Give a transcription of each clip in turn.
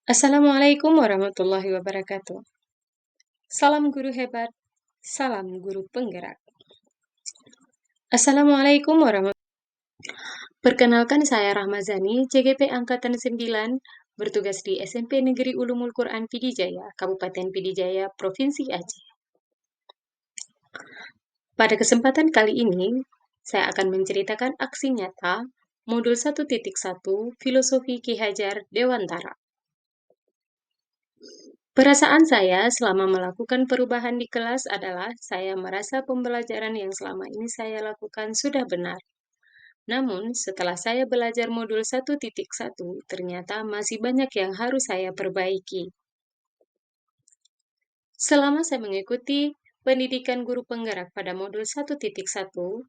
Assalamualaikum warahmatullahi wabarakatuh. Salam guru hebat, salam guru penggerak. Assalamualaikum warahmatullahi wabarakatuh. Perkenalkan saya Rahmazani, CGP Angkatan 9, bertugas di SMP Negeri Ulumul Quran Pidijaya, Kabupaten Pidijaya, Provinsi Aceh. Pada kesempatan kali ini, saya akan menceritakan aksi nyata Modul 1.1 Filosofi Ki Hajar Dewantara. Perasaan saya selama melakukan perubahan di kelas adalah saya merasa pembelajaran yang selama ini saya lakukan sudah benar. Namun, setelah saya belajar modul 1.1, ternyata masih banyak yang harus saya perbaiki. Selama saya mengikuti pendidikan guru penggerak pada modul 1.1,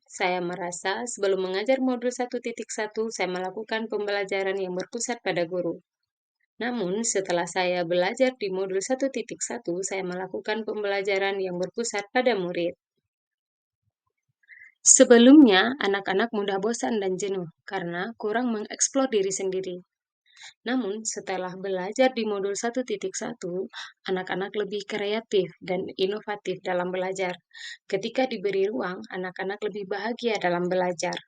saya merasa sebelum mengajar modul 1.1, saya melakukan pembelajaran yang berpusat pada guru. Namun, setelah saya belajar di modul 1.1, saya melakukan pembelajaran yang berpusat pada murid. Sebelumnya, anak-anak mudah bosan dan jenuh karena kurang mengeksplor diri sendiri. Namun, setelah belajar di modul 1.1, anak-anak lebih kreatif dan inovatif dalam belajar. Ketika diberi ruang, anak-anak lebih bahagia dalam belajar.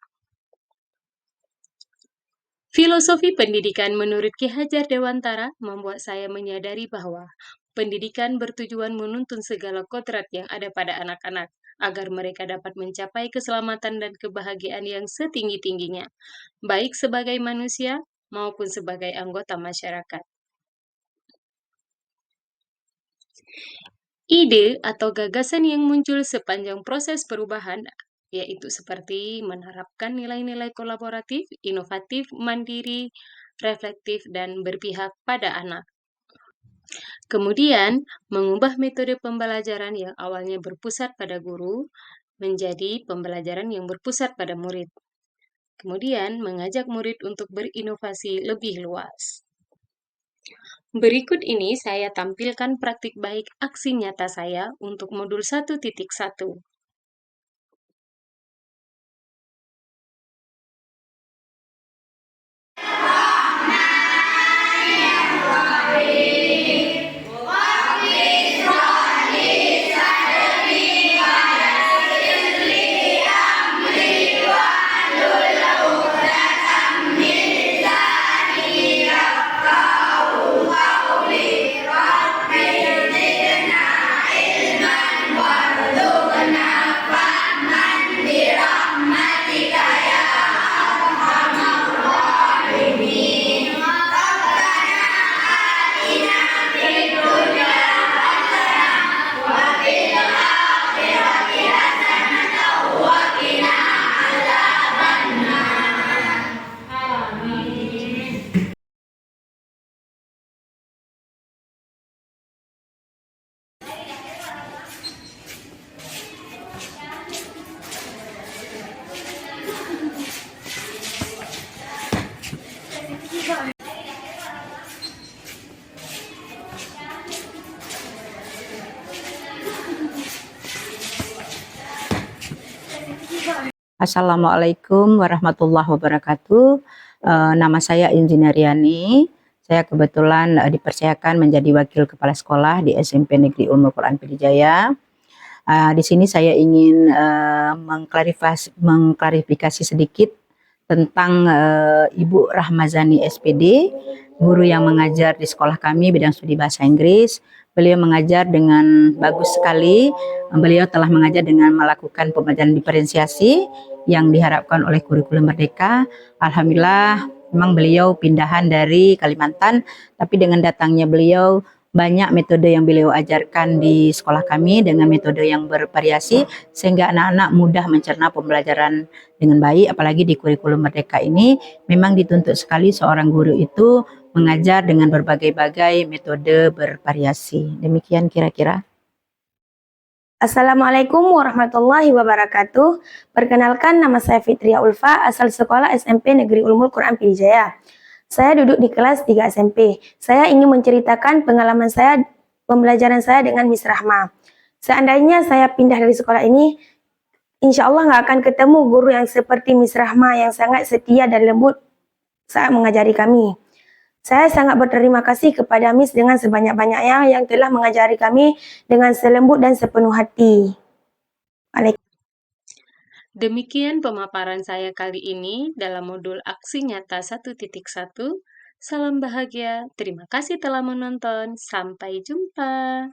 Filosofi pendidikan menurut Ki Hajar Dewantara membuat saya menyadari bahwa pendidikan bertujuan menuntun segala kodrat yang ada pada anak-anak agar mereka dapat mencapai keselamatan dan kebahagiaan yang setinggi-tingginya, baik sebagai manusia maupun sebagai anggota masyarakat. Ide atau gagasan yang muncul sepanjang proses perubahan yaitu seperti menerapkan nilai-nilai kolaboratif, inovatif, mandiri, reflektif, dan berpihak pada anak. Kemudian, mengubah metode pembelajaran yang awalnya berpusat pada guru menjadi pembelajaran yang berpusat pada murid. Kemudian, mengajak murid untuk berinovasi lebih luas. Berikut ini saya tampilkan praktik baik aksi nyata saya untuk modul 1.1. Assalamualaikum warahmatullahi wabarakatuh. Nama saya Insinyur Yani. Saya kebetulan dipercayakan menjadi wakil kepala sekolah di SMP Negeri Ulumul Quran Pidijaya. Di sini saya ingin mengklarifikasi sedikit tentang Ibu Rahmazani SPD, guru yang mengajar di sekolah kami bidang studi bahasa Inggris. Beliau mengajar dengan bagus sekali. Beliau telah mengajar dengan melakukan pembelajaran diferensiasi yang diharapkan oleh kurikulum Merdeka. Alhamdulillah, memang beliau pindahan dari Kalimantan, tapi dengan datangnya beliau banyak metode yang beliau ajarkan di sekolah kami dengan metode yang bervariasi sehingga anak-anak mudah mencerna pembelajaran dengan baik. Apalagi di kurikulum Merdeka ini memang dituntut sekali seorang guru itu mengajar dengan berbagai-bagai metode bervariasi. Demikian kira-kira. Assalamualaikum warahmatullahi wabarakatuh. Perkenalkan, nama saya Fitria Ulfa, asal sekolah SMP Negeri Ulumul Quran Pidijaya. Saya duduk di kelas 3 SMP. Saya ingin menceritakan pengalaman saya, pembelajaran saya dengan Miss Rahma. Seandainya saya pindah dari sekolah ini, insya Allah nggak akan ketemu guru yang seperti Miss Rahma yang sangat setia dan lembut saat mengajari kami. Saya sangat berterima kasih kepada Miss dengan sebanyak-banyaknya yang telah mengajari kami dengan selembut dan sepenuh hati. Demikian pemaparan saya kali ini dalam modul aksi nyata 1.1. Salam bahagia, terima kasih telah menonton, sampai jumpa.